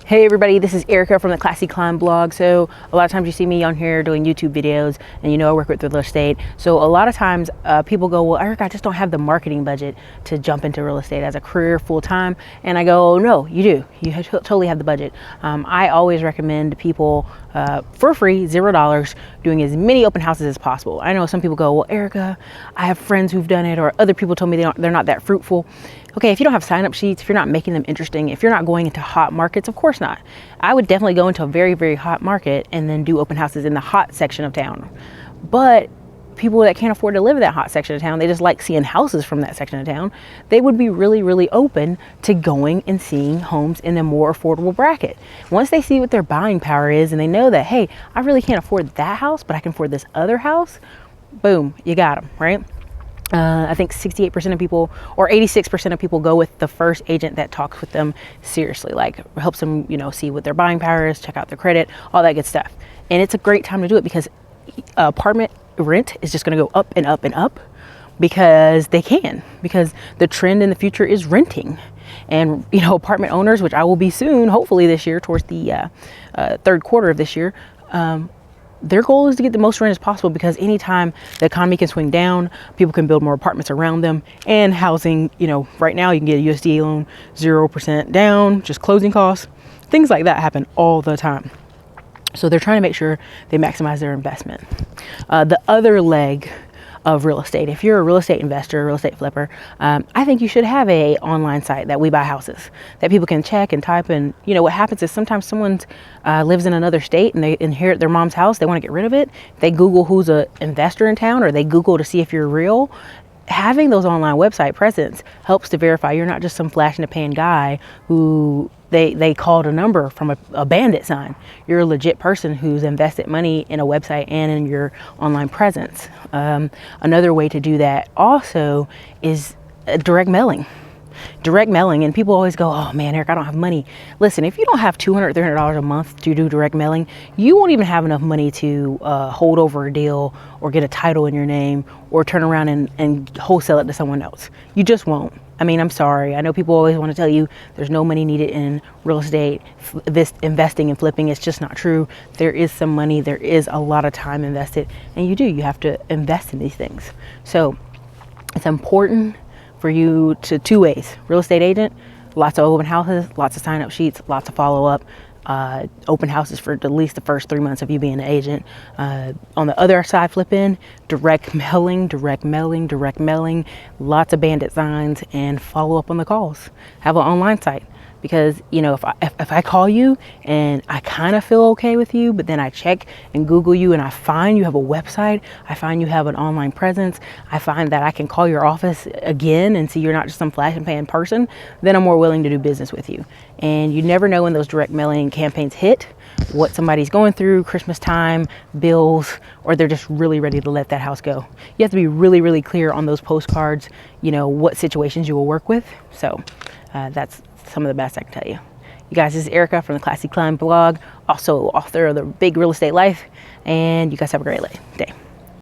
Hey everybody, this is Erica from the Classy Climb blog. So a lot of times you see me on here doing YouTube videos, and you know I work with real estate. So a lot of times people go, well, Erica, I just don't have the marketing budget to jump into real estate as a career full time. And I go, oh, no, you do. You totally have the budget. I always recommend people for free, $0, doing as many open houses as possible. I know some people go, well, Erica, I have friends who've done it, or other people told me they're not that fruitful. Okay, if you don't have sign-up sheets, if you're not making them interesting, if you're not going into hot markets, of course not. I would definitely go into a very, very hot market and then do open houses in the hot section of town. But people that can't afford to live in that hot section of town, they just like seeing houses from that section of town, they would be really, really open to going and seeing homes in a more affordable bracket. Once they see what their buying power is and they know that, hey, I really can't afford that house, but I can afford this other house, boom, you got them, right? I think 68% of people or 86% of people go with the first agent that talks with them seriously, like helps them, see what their buying power is, check out their credit, all that good stuff. And it's a great time to do it because apartment rent is just going to go up and up and up because the trend in the future is renting. And, apartment owners, which I will be soon, hopefully this year, towards the third quarter of this year, their goal is to get the most rent as possible because anytime the economy can swing down, people can build more apartments around them, and housing, right now you can get a USDA loan 0% down, just closing costs, things like that happen all the time. So they're trying to make sure they maximize their investment. The other leg of real estate, if you're a real estate investor, real estate flipper, I think you should have a online site that We Buy Houses that people can check and type. And what happens is sometimes someone lives in another state and they inherit their mom's house, they want to get rid of it. They Google who's an investor in town, or they Google to see if you're real. Having those online website presence helps to verify you're not just some flash in the pan guy who they called a number from a bandit sign. You're a legit person who's invested money in a website and in your online presence. Another way to do that also is direct mailing. Direct mailing, and people always go, oh man, Eric, I don't have money. Listen, if you don't have $200, $300 a month to do direct mailing, you won't even have enough money to hold over a deal or get a title in your name or turn around and wholesale it to someone else. You just won't. I mean, I'm sorry. I know people always want to tell you there's no money needed in real estate, this investing and flipping. It's just not true. There is some money. There is a lot of time invested, and you have to invest in these things. So it's important for you to two ways. Real estate agent, lots of open houses, lots of sign up sheets, lots of follow up, open houses for at least the first 3 months of you being an agent. On the other side, flip in, direct mailing, lots of bandit signs, and follow up on the calls. Have an online site. Because, if I call you and I kind of feel okay with you, but then I check and Google you and I find you have a website, I find you have an online presence, I find that I can call your office again and see you're not just some flash and pan person, then I'm more willing to do business with you. And you never know when those direct mailing campaigns hit, what somebody's going through, Christmas time, bills, or they're just really ready to let that house go. You have to be really, really clear on those postcards, what situations you will work with. So that's some of the best I can tell you. You guys, this is Erica from the Classy Climb blog, also author of The Big Real Estate Life, and you guys have a great day.